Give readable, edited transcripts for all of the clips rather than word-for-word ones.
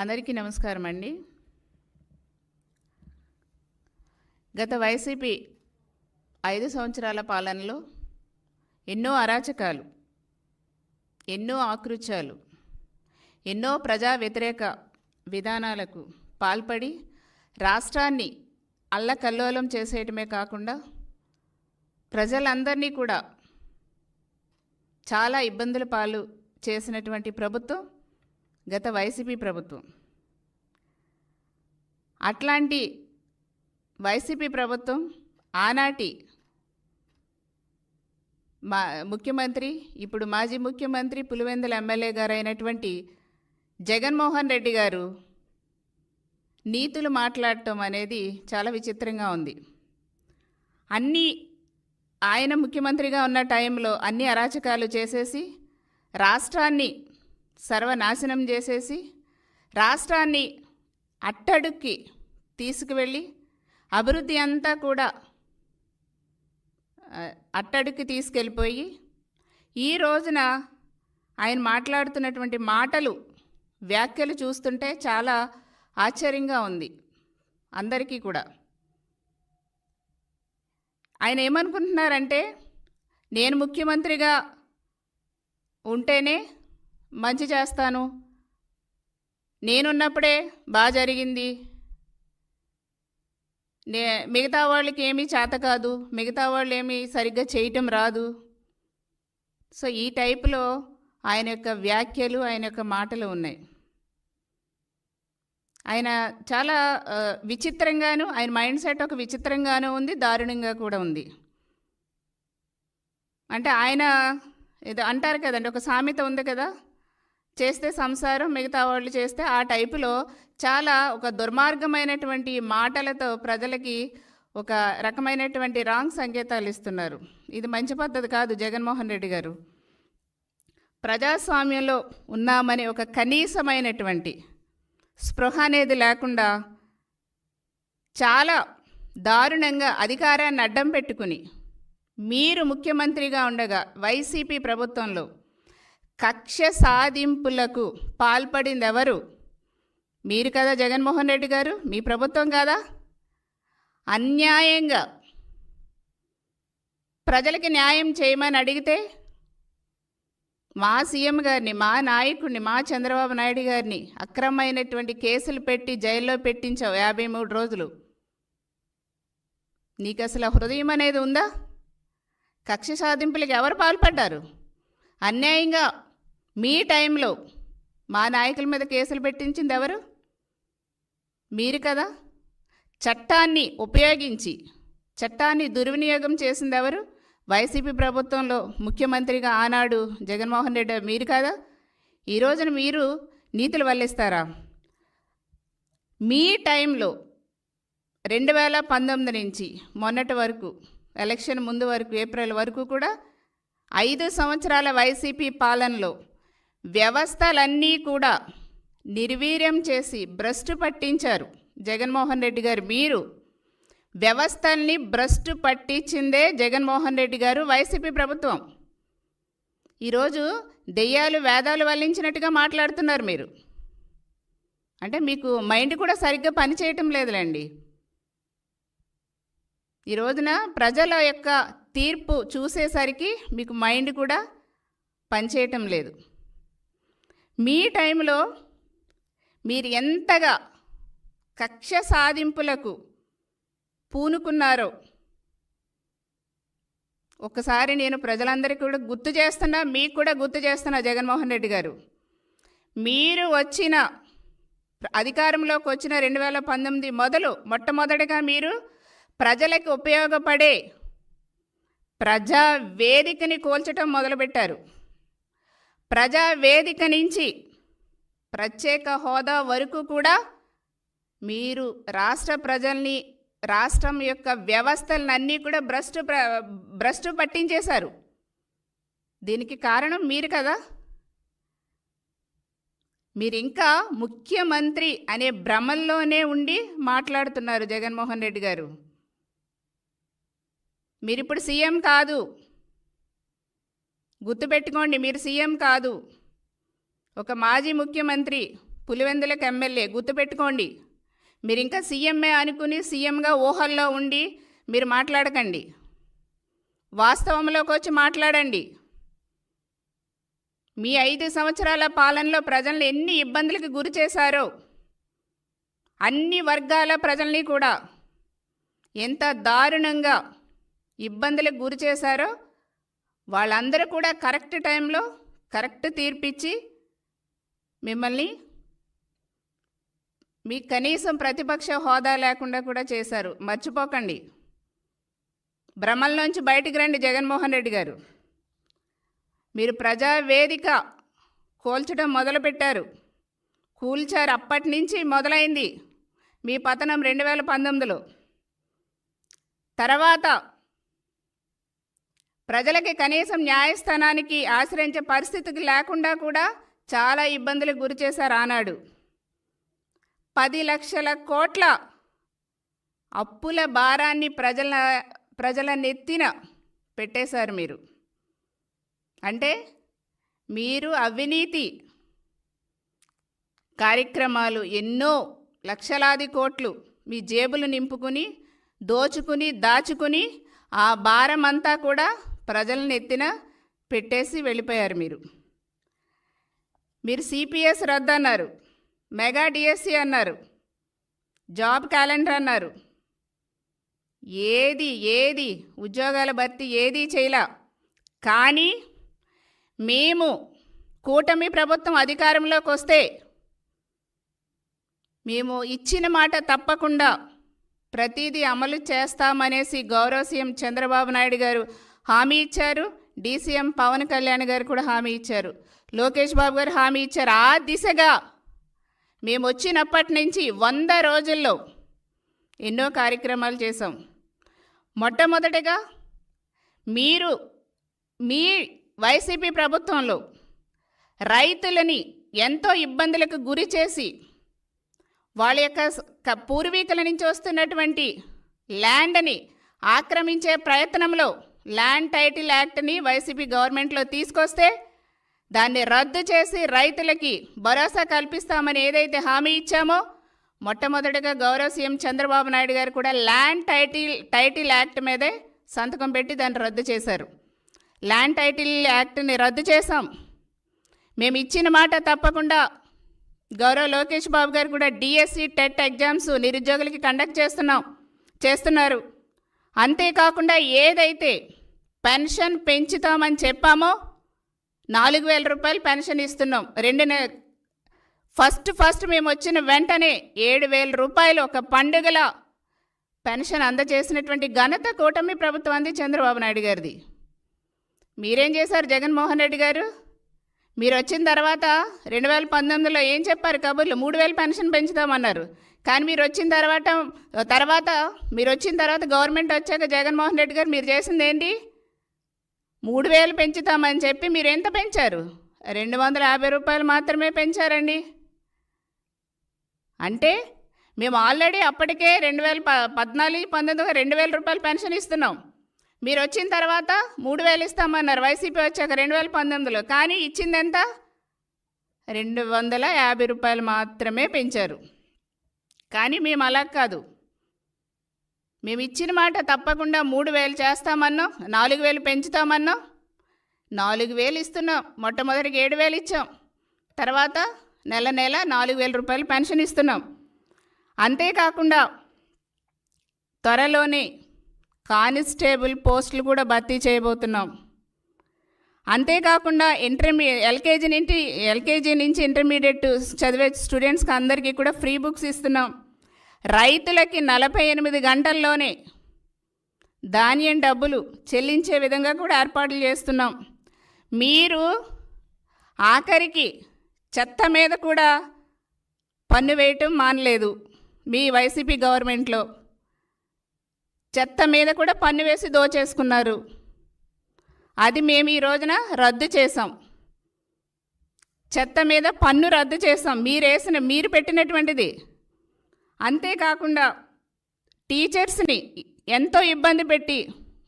అందరికీ నమస్కారం అండి. గత వైసీపీ 5 సంవత్సరాల పాలనలో ఎన్నో అరాచకాలు, ఎన్నో ఆకృత్యాలు, ఎన్నో ప్రజా వ్యతిరేక విధానాలకు పాల్పడి రాష్ట్రాన్ని అల్లకల్లోలం చేసేయటమే కాకుండా ప్రజలందరినీ కూడా చాలా ఇబ్బందుల పాలు చేసినటువంటి ప్రభుత్వం గత వైసీపీ ప్రభుత్వం. అట్లాంటి వైసీపీ ప్రభుత్వం ఆనాటి ముఖ్యమంత్రి, ఇప్పుడు మాజీ ముఖ్యమంత్రి, పులివెందుల ఎమ్మెల్యే గారు అయినటువంటి జగన్మోహన్ రెడ్డి గారు నీతులు మాట్లాడటం అనేది చాలా విచిత్రంగా ఉంది. ఆయన ముఖ్యమంత్రిగా ఉన్న టైంలో అన్ని అరాచకాలు చేసేసి రాష్ట్రాన్ని సర్వనాశనం చేసేసి రాష్ట్రాన్ని అట్టడుక్కి తీసుకువెళ్ళి అభివృద్ధి అంతా కూడా అట్టడుక్కి తీసుకెళ్ళిపోయి ఈ రోజున ఆయన మాట్లాడుతున్నటువంటి మాటలు, వ్యాఖ్యలు చూస్తుంటే చాలా ఆశ్చర్యంగా ఉంది అందరికీ కూడా. ఆయన ఏమనుకుంటున్నారంటే, నేను ముఖ్యమంత్రిగా ఉంటేనే మంచి చేస్తాను, నేనున్నప్పుడే బాగా జరిగింది, మిగతా వాళ్ళకి ఏమీ చేత కాదు, మిగతా వాళ్ళు ఏమీ సరిగ్గా చేయటం రాదు. సో ఈ టైపులో ఆయన యొక్క వ్యాఖ్యలు, ఆయన యొక్క మాటలు ఉన్నాయి. ఆయన చాలా విచిత్రంగాను, ఆయన మైండ్ సెట్ ఒక విచిత్రంగానూ ఉంది, దారుణంగా కూడా ఉంది. అంటే ఆయన ఏదో అంటారు కదండి, ఒక సామెత ఉంది కదా, చేస్తే సంసారం మిగతా వాళ్ళు చేస్తే, ఆ టైపులో చాలా ఒక దుర్మార్గమైనటువంటి మాటలతో ప్రజలకి ఒక రకమైనటువంటి రాంగ్ సంకేతాలు ఇస్తున్నారు. ఇది మంచి పద్ధతి కాదు. జగన్మోహన్ రెడ్డి గారు ప్రజాస్వామ్యంలో ఉన్నామని ఒక కనీసమైనటువంటి స్పృహ అనేది లేకుండా చాలా దారుణంగా అధికారాన్ని అడ్డం పెట్టుకుని మీరు ముఖ్యమంత్రిగా ఉండగా వైసీపీ ప్రభుత్వంలో కక్ష సాధింపులకు పాల్పడింది ఎవరు? మీరు కదా జగన్మోహన్ రెడ్డి గారు, మీ ప్రభుత్వం కాదా? అన్యాయంగా ప్రజలకి న్యాయం చేయమని అడిగితే మా సీఎం గారిని, మా నాయకుడిని, మా చంద్రబాబు నాయుడు గారిని అక్రమమైనటువంటి కేసులు పెట్టి జైల్లో పెట్టించావు 53 రోజులు. నీకు అసలు హృదయం అనేది ఉందా? కక్ష సాధింపులకు ఎవరు పాల్పడ్డారు? అన్యాయంగా మీ టైంలో మా నాయకుల మీద కేసులు పెట్టించింది ఎవరు? మీరు కదా. చట్టాన్ని ఉపయోగించి చట్టాన్ని దుర్వినియోగం చేసింది ఎవరు? వైసీపీ ప్రభుత్వంలో ముఖ్యమంత్రిగా ఆనాడు జగన్మోహన్ రెడ్డి మీరు కదా. ఈ రోజున మీరు నీతులు వల్లిస్తారా? మీ టైంలో 2019 నుంచి మొన్నటి వరకు, ఎలక్షన్ ముందు వరకు, ఏప్రిల్ వరకు కూడా 5 సంవత్సరాల వైసీపీ పాలనలో వ్యవస్థలన్నీ కూడా నిర్వీర్యం చేసి భ్రష్టు పట్టించారు జగన్మోహన్ రెడ్డి గారు. మీరు వ్యవస్థల్ని భ్రష్టు పట్టించిందే జగన్మోహన్ రెడ్డి గారు, వైసీపీ ప్రభుత్వం. ఈరోజు దెయ్యాలు వేదాలు వల్లించినట్టుగా మాట్లాడుతున్నారు మీరు. అంటే మీకు మైండ్ కూడా సరిగ్గా పనిచేయటం లేదులేండి. ఈ రోజున ప్రజల యొక్క తీర్పు చూసేసరికి మీకు మైండ్ కూడా పనిచేయటం లేదు. మీ టైంలో మీరు ఎంతగా కక్ష సాధింపులకు పూనుకున్నారో ఒకసారి నేను ప్రజలందరికీ కూడా గుర్తు చేస్తున్నా, మీకు కూడా గుర్తు చేస్తున్నా. జగన్మోహన్ రెడ్డి గారు, మీరు అధికారంలోకి వచ్చిన 2019 మొట్టమొదటిగా మీరు ప్రజలకు ఉపయోగపడే ప్రజావేదికని కూల్చటం మొదలుపెట్టారు. ప్రజావేదిక నుంచి ప్రత్యేక హోదా వరకు కూడా మీరు రాష్ట్ర ప్రజల్ని, రాష్ట్రం యొక్క వ్యవస్థలన్నీ కూడా భ్రష్టు పట్టించేశారు. దీనికి కారణం మీరు కదా. మీరు ఇంకా ముఖ్యమంత్రి అనే భ్రమల్లోనే ఉండి మాట్లాడుతున్నారు జగన్మోహన్ రెడ్డి గారు. మీరిప్పుడు సీఎం కాదు, గుర్తుపెట్టుకోండి. మీరు సీఎం కాదు, ఒక మాజీ ముఖ్యమంత్రి, పులివెందులకు ఎమ్మెల్యే, గుర్తుపెట్టుకోండి. మీరు ఇంకా సీఎంఏ అనుకుని సీఎంగా ఊహల్లో ఉండి మీరు మాట్లాడకండి. వాస్తవంలోకి వచ్చి మాట్లాడండి. మీ 5 సంవత్సరాల పాలనలో ప్రజల్ని ఎన్ని ఇబ్బందులకు గురి చేశారో, అన్ని వర్గాల ప్రజల్ని కూడా ఎంత దారుణంగా ఇబ్బందులకు గురి చేశారో వాళ్ళందరూ కూడా కరెక్ట్ టైంలో కరెక్ట్ తీర్పిచ్చి మిమ్మల్ని మీ కనీసం ప్రతిపక్ష హోదా లేకుండా కూడా చేశారు. మర్చిపోకండి. భ్రమల్లోంచి బయటికి రండి జగన్మోహన్ రెడ్డి గారు. మీరు ప్రజావేదిక కూల్చడం మొదలుపెట్టారు, కూల్చారు. అప్పటి నుంచి మొదలైంది మీ పతనం 2019లో. తర్వాత ప్రజలకి కనీసం న్యాయస్థానానికి ఆశ్రయించే పరిస్థితికి లేకుండా కూడా చాలా ఇబ్బందులకు గురి చేశారు. ఆనాడు 10 లక్షల కోట్ల అప్పుల భారాన్ని ప్రజల నెత్తిన పెట్టేశారు మీరు. అంటే మీరు అవినీతి కార్యక్రమాలు ఎన్నో లక్షలాది కోట్లు మీ జేబులు నింపుకుని దోచుకుని దాచుకుని ఆ భారం అంతా కూడా ప్రజలను ఎత్తిన పెట్టేసి వెళ్ళిపోయారు. మీరు సిపిఎస్ రద్దు అన్నారు, మెగా డిఎస్సి అన్నారు, జాబ్ క్యాలెండర్ అన్నారు. ఏది ఉద్యోగాల భర్తీ ఏది చేయలా. కానీ మేము కూటమి ప్రభుత్వం అధికారంలోకి వస్తే మేము ఇచ్చిన మాట తప్పకుండా ప్రతిదీ అమలు చేస్తామనేసి గౌరవ సీఎం చంద్రబాబు నాయుడు గారు హామీ ఇచ్చారు. డీసీఎం పవన్ కళ్యాణ్ గారు కూడా హామీ ఇచ్చారు. లోకేష్ బాబు గారు హామీ ఇచ్చారు. ఆ దిశగా మేము వచ్చినప్పటి నుంచి 100 రోజుల్లో ఎన్నో కార్యక్రమాలు చేశాం. మొట్టమొదటిగా మీరు మీ వైసీపీ ప్రభుత్వంలో రైతులని ఎంతో ఇబ్బందులకు గురి చేసి వాళ్ళ యొక్క పూర్వీకుల నుంచి వస్తున్నటువంటి ల్యాండ్ని ఆక్రమించే ప్రయత్నంలో ల్యాండ్ టైటిల్ యాక్ట్ని వైసీపీ గవర్నమెంట్లో తీసుకొస్తే దాన్ని రద్దు చేసి రైతులకి భరోసా కల్పిస్తామని ఏదైతే హామీ ఇచ్చామో, మొట్టమొదటిగా గౌరవ సీఎం చంద్రబాబు నాయుడు గారు కూడా ల్యాండ్ టైటిల్ యాక్ట్ మీదే సంతకం పెట్టి దాన్ని రద్దు చేశారు. ల్యాండ్ టైటిల్ యాక్ట్ని రద్దు చేశాం. మేము ఇచ్చిన మాట తప్పకుండా గౌరవ లోకేష్ బాబు గారు కూడా డిఎస్సి టెట్ ఎగ్జామ్స్ నిరుద్యోగులకి కండక్ట్ చేస్తున్నారు. అంతేకాకుండా ఏదైతే పెన్షన్ పెంచుతామని చెప్పామో 4,000 రూపాయలు పెన్షన్ ఇస్తున్నాం. ఫస్ట్ మేము వచ్చిన వెంటనే 7,000 రూపాయలు ఒక పండుగల పెన్షన్ అందజేసినటువంటి ఘనత కూటమి ప్రభుత్వం అంది చంద్రబాబు నాయుడు గారిది. మీరేం చేశారు జగన్మోహన్ రెడ్డి గారు? మీరు వచ్చిన తర్వాత 2019లో ఏం చెప్పారు కబుర్లు? 3,000 పెన్షన్ పెంచుతామన్నారు. కానీ మీరు వచ్చిన తర్వాత గవర్నమెంట్ వచ్చాక జగన్మోహన్ రెడ్డి గారు మీరు చేసింది ఏంటి? 3,000 పెంచుతామని చెప్పి మీరు ఎంత పెంచారు? 250 రూపాయలు మాత్రమే పెంచారండి. అంటే మేము ఆల్రెడీ అప్పటికే 2014-19 2,000 రూపాయలు పెన్షన్ ఇస్తున్నాం. మీరు వచ్చిన తర్వాత 3,000 ఇస్తామన్నారు వైసీపీ వచ్చాక 2019లో. కానీ ఇచ్చింది ఎంత? 250 రూపాయలు మాత్రమే పెంచారు. కానీ మేము అలా కాదు. మేము ఇచ్చిన మాట తప్పకుండా 3,000 చేస్తామన్నాం, 4,000 పెంచుతామన్నాం. 4,000 ఇస్తున్నాం. మొట్టమొదటికి 7,000 ఇచ్చాం. తర్వాత నెల 4,000 రూపాయలు పెన్షన్ ఇస్తున్నాం. అంతేకాకుండా త్వరలోనే కానిస్టేబుల్ పోస్టులు కూడా భర్తీ చేయబోతున్నాం. అంతేకాకుండా ఎల్కేజీ నుంచి ఇంటర్మీడియట్ చదివే స్టూడెంట్స్కి అందరికీ కూడా ఫ్రీ బుక్స్ ఇస్తున్నాం. రైతులకి 48 గంటల్లోనే ధాన్యం డబ్బులు చెల్లించే విధంగా కూడా ఏర్పాట్లు చేస్తున్నాం. మీరు ఆఖరికి చెత్త మీద కూడా పన్ను వేయటం మానలేదు. మీ వైసీపీ గవర్నమెంట్లో చెత్త మీద కూడా పన్ను వేసి దోచేసుకున్నారు. అది మేము ఈ రోజున రద్దు చేసాం. చెత్త మీద పన్ను రద్దు చేసాం, మీరు పెట్టినటువంటిది. అంతేకాకుండా టీచర్స్ని ఎంతో ఇబ్బంది పెట్టి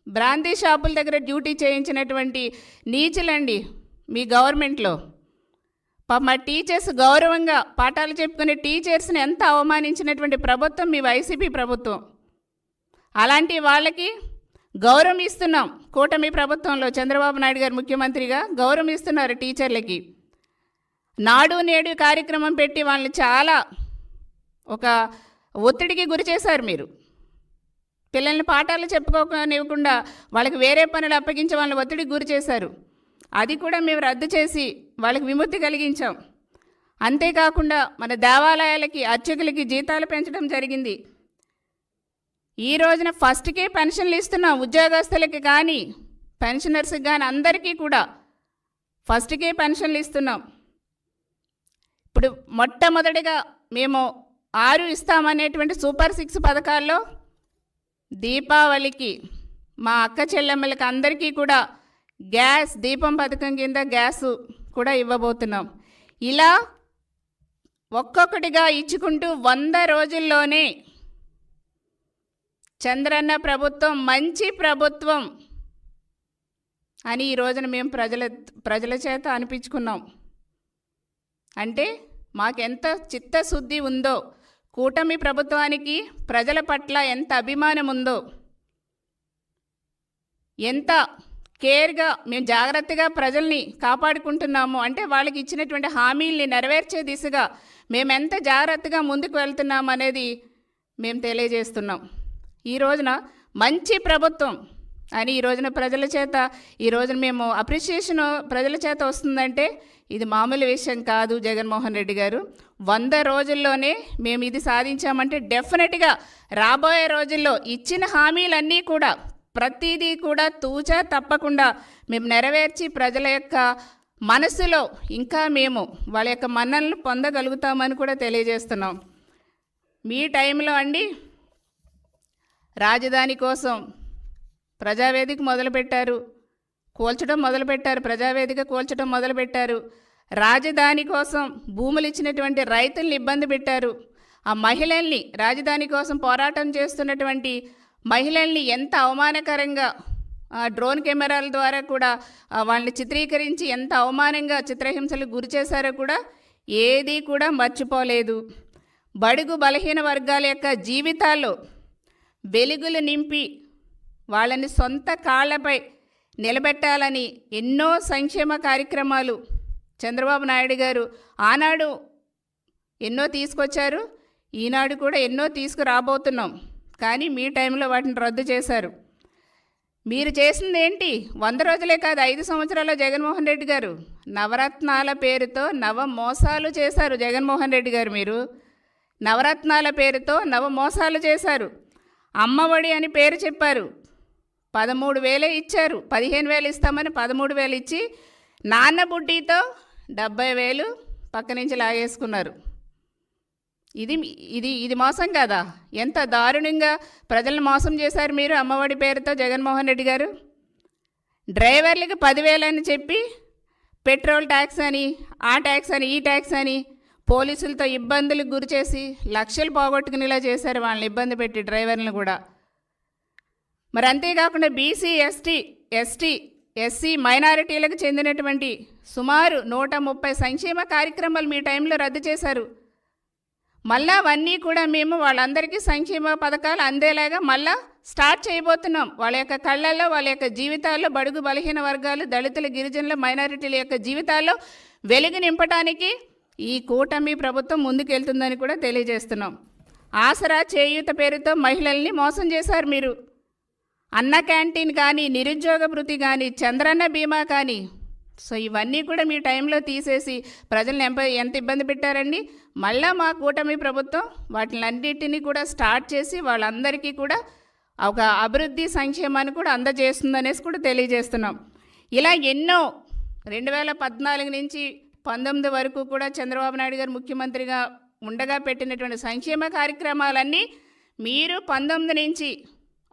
బ్రాందీ షాపుల దగ్గర డ్యూటీ చేయించినటువంటి నీచులండి మీ గవర్నమెంట్లో. మా టీచర్స్ గౌరవంగా పాఠాలు చెప్పుకునే టీచర్స్ని ఎంత అవమానించినటువంటి ప్రభుత్వం మీ వైసీపీ ప్రభుత్వం. అలాంటి వాళ్ళకి గౌరవం ఇస్తున్నాం. కూటమి ప్రభుత్వంలో చంద్రబాబు నాయుడు గారు ముఖ్యమంత్రిగా గౌరవం ఇస్తున్నారు టీచర్లకి. నాడు నేడు కార్యక్రమం పెట్టి వాళ్ళని చాలా ఒక ఒత్తిడికి గురి చేశారు మీరు. పిల్లల్ని పాఠాలు చెప్పుకోనివ్వకుండా వాళ్ళకి వేరే పనులు అప్పగించి వాళ్ళని ఒత్తిడికి గురి చేశారు. అది కూడా మేము రద్దు చేసి వాళ్ళకి విముక్తి కలిగించాం. అంతేకాకుండా మన దేవాలయాలకి అర్చకులకి జీతాలు పెంచడం జరిగింది. ఈ రోజున ఫస్ట్కే పెన్షన్లు ఇస్తున్నాం. ఉద్యోగస్తులకి కానీ పెన్షనర్స్కి కానీ అందరికీ కూడా ఫస్ట్కే పెన్షన్లు ఇస్తున్నాం. ఇప్పుడు మొట్టమొదటిగా మేము 6 ఇస్తామనేటువంటి సూపర్ 6 పథకాల్లో దీపావళికి మా అక్క చెల్లెమ్మలకి అందరికీ కూడా గ్యాస్ దీపం పథకం కింద గ్యాసు కూడా ఇవ్వబోతున్నాం. ఇలా ఒక్కొక్కటిగా ఇచ్చుకుంటూ 100 రోజుల్లోనే చంద్రన్న ప్రభుత్వం మంచి ప్రభుత్వం అని ఈ రోజున మేము ప్రజల చేత అనిపించుకున్నాం. అంటే మాకెంత చిత్తశుద్ధి ఉందో, కూటమి ప్రభుత్వానికి ప్రజల పట్ల ఎంత అభిమానం ఉందో, ఎంత కేర్గా మేము జాగ్రత్తగా ప్రజల్ని కాపాడుకుంటున్నాము అంటే వాళ్ళకి ఇచ్చినటువంటి హామీల్ని నెరవేర్చే దిశగా మేము ఎంత జాగ్రత్తగా ముందుకు వెళ్తున్నాం అనేది మేము తెలియజేస్తున్నాం. ఈ రోజున మంచి ప్రభుత్వం అని ఈ రోజున ప్రజల చేత ఈ రోజున మేము అప్రిషియేషన్ ప్రజల చేత వస్తుందంటే ఇది మామూలు విషయం కాదు. జగన్మోహన్ రెడ్డి గారు 100 రోజుల్లోనే మేము ఇది సాధించామంటే డెఫినెట్గా రాబోయే రోజుల్లో ఇచ్చిన హామీలన్నీ కూడా ప్రతిదీ కూడా తూచా తప్పకుండా మేము నెరవేర్చి ప్రజల యొక్క మనసులో ఇంకా మేము వాళ్ళ యొక్క మన్ననలు పొందగలుగుతామని కూడా తెలియజేస్తున్నాం. మీ టైంలో అండి రాజధాని కోసం ప్రజావేదిక మొదలుపెట్టారు, కూల్చడం మొదలుపెట్టారు, ప్రజావేదిక కూల్చడం మొదలుపెట్టారు. రాజధాని కోసం భూములు ఇచ్చినటువంటి రైతుల్ని ఇబ్బంది పెట్టారు. ఆ మహిళల్ని రాజధాని కోసం పోరాటం చేస్తున్నటువంటి మహిళల్ని ఎంత అవమానకరంగా డ్రోన్ కెమెరాల ద్వారా కూడా వాళ్ళని చిత్రీకరించి ఎంత అవమానంగా చిత్రహింసలకు గురి చేశారో కూడా ఏదీ కూడా మర్చిపోలేదు. బడుగు బలహీన వర్గాల యొక్క జీవితాల్లో వెలుగులు నింపి వాళ్ళని సొంత కాళ్ళపై నిలబెట్టాలని ఎన్నో సంక్షేమ కార్యక్రమాలు చంద్రబాబు నాయుడు గారు ఆనాడు ఎన్నో తీసుకొచ్చారు, ఈనాడు కూడా ఎన్నో తీసుకురాబోతున్నాం. కానీ మీ టైంలో వాటిని రద్దు చేశారు. మీరు చేసింది ఏంటి? 100 రోజులే కాదు, 5 సంవత్సరాల్లో జగన్మోహన్ రెడ్డి గారు నవరత్నాల పేరుతో నవ మోసాలు చేశారు. జగన్మోహన్ రెడ్డి గారు మీరు నవరత్నాల పేరుతో నవ మోసాలు చేశారు. అమ్మఒడి అని పేరు చెప్పారు, 13,000 ఇచ్చారు. 15,000 ఇస్తామని 13,000 ఇచ్చి నాన్న బుడ్డీతో 70,000 పక్క నుంచి లాగేసుకున్నారు. ఇది మోసం కదా? ఎంత దారుణంగా ప్రజలను మోసం చేశారు మీరు అమ్మఒడి పేరుతో జగన్మోహన్ రెడ్డి గారు. డ్రైవర్లకి 10,000 అని చెప్పి పెట్రోల్ ట్యాక్స్ అని ఆ ట్యాక్స్ అని ఈ ట్యాక్స్ అని పోలీసులతో ఇబ్బందులకు గురి చేసి లక్షలు పోగొట్టుకునేలా చేశారు వాళ్ళని ఇబ్బంది పెట్టి డ్రైవర్లను కూడా. మరి అంతేకాకుండా బీసీ ఎస్టీ ఎస్సీ మైనారిటీలకు చెందినటువంటి సుమారు 130 సంక్షేమ కార్యక్రమాలు మీ టైంలో రద్దు చేశారు. మళ్ళా అవన్నీ కూడా మేము వాళ్ళందరికీ సంక్షేమ పథకాలు అందేలాగా మళ్ళా స్టార్ట్ చేయబోతున్నాం. వాళ్ళ యొక్క కళ్ళల్లో వాళ్ళ యొక్క జీవితాల్లో బడుగు బలహీన వర్గాలు, దళితుల, గిరిజనుల, మైనారిటీల యొక్క జీవితాల్లో వెలుగు నింపడానికి ఈ కూటమి ప్రభుత్వం ముందుకెళ్తుందని కూడా తెలియజేస్తున్నాం. ఆసరా చేయూత పేరుతో మహిళల్ని మోసం చేశారు మీరు. అన్న క్యాంటీన్ కానీ, నిరుద్యోగ భృతి కానీ, చంద్రన్న బీమా కానీ, సో ఇవన్నీ కూడా మీ టైంలో తీసేసి ప్రజల్ని ఎంత ఇబ్బంది పెట్టారండి. మళ్ళీ మా కూటమి ప్రభుత్వం వాటిలన్నిటినీ కూడా స్టార్ట్ చేసి వాళ్ళందరికీ కూడా ఒక అభివృద్ధి సంక్షేమాన్ని కూడా అందజేస్తుందనేసి కూడా తెలియజేస్తున్నాం. ఇలా ఎన్నో 2014 నుంచి 19 వరకు కూడా చంద్రబాబు నాయుడు గారు ముఖ్యమంత్రిగా ఉండగా పెట్టినటువంటి సంక్షేమ కార్యక్రమాలన్నీ మీరు 19 నుంచి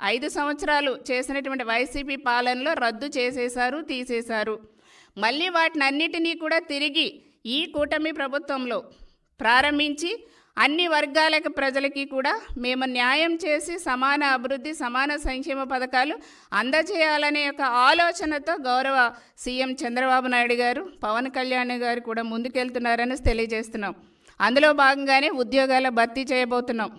5 సంవత్సరాలు చేసినటువంటి వైసీపీ పాలనలో రద్దు చేసేశారు, తీసేశారు. మళ్ళీ వాటిని అన్నిటినీ కూడా తిరిగి ఈ కూటమి ప్రభుత్వంలో ప్రారంభించి అన్ని వర్గాలకు ప్రజలకి కూడా మేము న్యాయం చేసి సమాన అభివృద్ధి సమాన సంక్షేమ పథకాలు అందజేయాలనే ఒక ఆలోచనతో గౌరవ సీఎం చంద్రబాబు నాయుడు గారు పవన్ కళ్యాణ్ గారు కూడా ముందుకెళ్తున్నారని తెలియజేస్తున్నాం. అందులో భాగంగానే ఉద్యోగాల భర్తీ చేయబోతున్నాం.